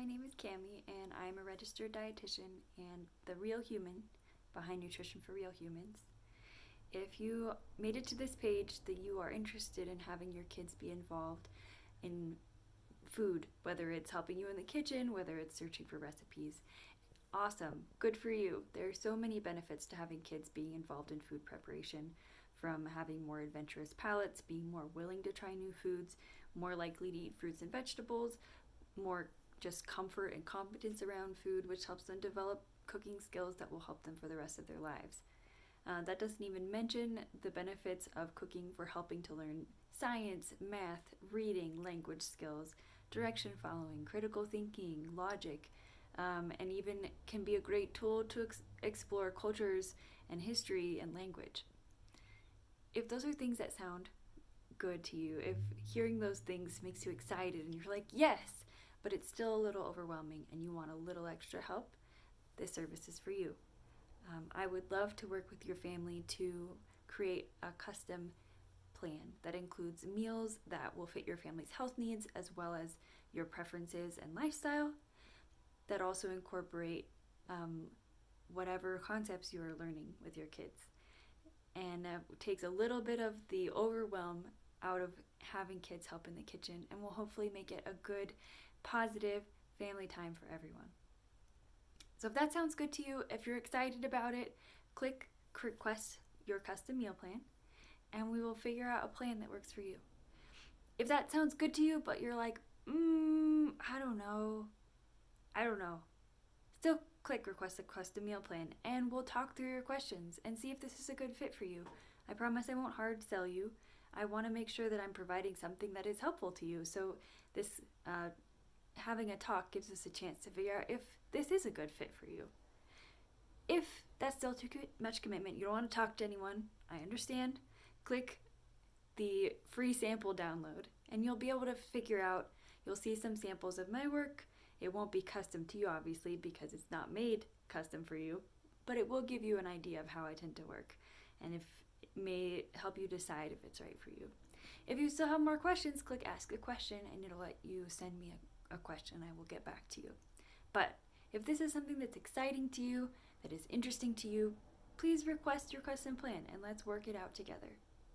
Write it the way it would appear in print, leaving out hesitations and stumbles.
my name is Cami, and I'm a registered dietitian and the real human behind Nutrition for Real Humans. If you made it to this page, that you are interested in having your kids be involved in food, whether it's helping you in the kitchen, whether it's searching for recipes. Awesome, good for you. There are so many benefits to having kids being involved in food preparation, from having more adventurous palates, being more willing to try new foods, more likely to eat fruits and vegetables, more just comfort and competence around food, which helps them develop cooking skills that will help them for the rest of their lives. That doesn't even mention the benefits of cooking for helping to learn science, math, reading, language skills, direction following, critical thinking, logic, and even can be a great tool to explore cultures and history and language. If those are things that sound good to you, if hearing those things makes you excited and you're like, yes, but it's still a little overwhelming and you want a little extra help, this service is for you. I would love to work with your family to create a custom plan that includes meals that will fit your family's health needs as well as your preferences and lifestyle, that also incorporate whatever concepts you are learning with your kids, and takes a little bit of the overwhelm out of having kids help in the kitchen, and will hopefully make it a good, positive family time for everyone. So if that sounds good to you, if you're excited about it, click request your custom meal plan, and we will figure out a plan that works for you. If that sounds good to you, but you're like, I don't know, still click request a custom meal plan, and we'll talk through your questions and see if this is a good fit for you. I promise I won't hard sell you. I want to make sure that I'm providing something that is helpful to you. So this having a talk gives us a chance to figure out if this is a good fit for you. If that's still too much commitment, you don't want to talk to anyone, I understand. Click the free sample download, and you'll be able to figure out, you'll see some samples of my work. It won't be custom to you, obviously, because it's not made custom for you, but it will give you an idea of how I tend to work, and if it may help you decide if it's right for you. If you still have more questions, click ask a question, and it'll let you send me a question. I will get back to you. But if this is something that's exciting to you, that is interesting to you, please request your custom plan, and let's work it out together.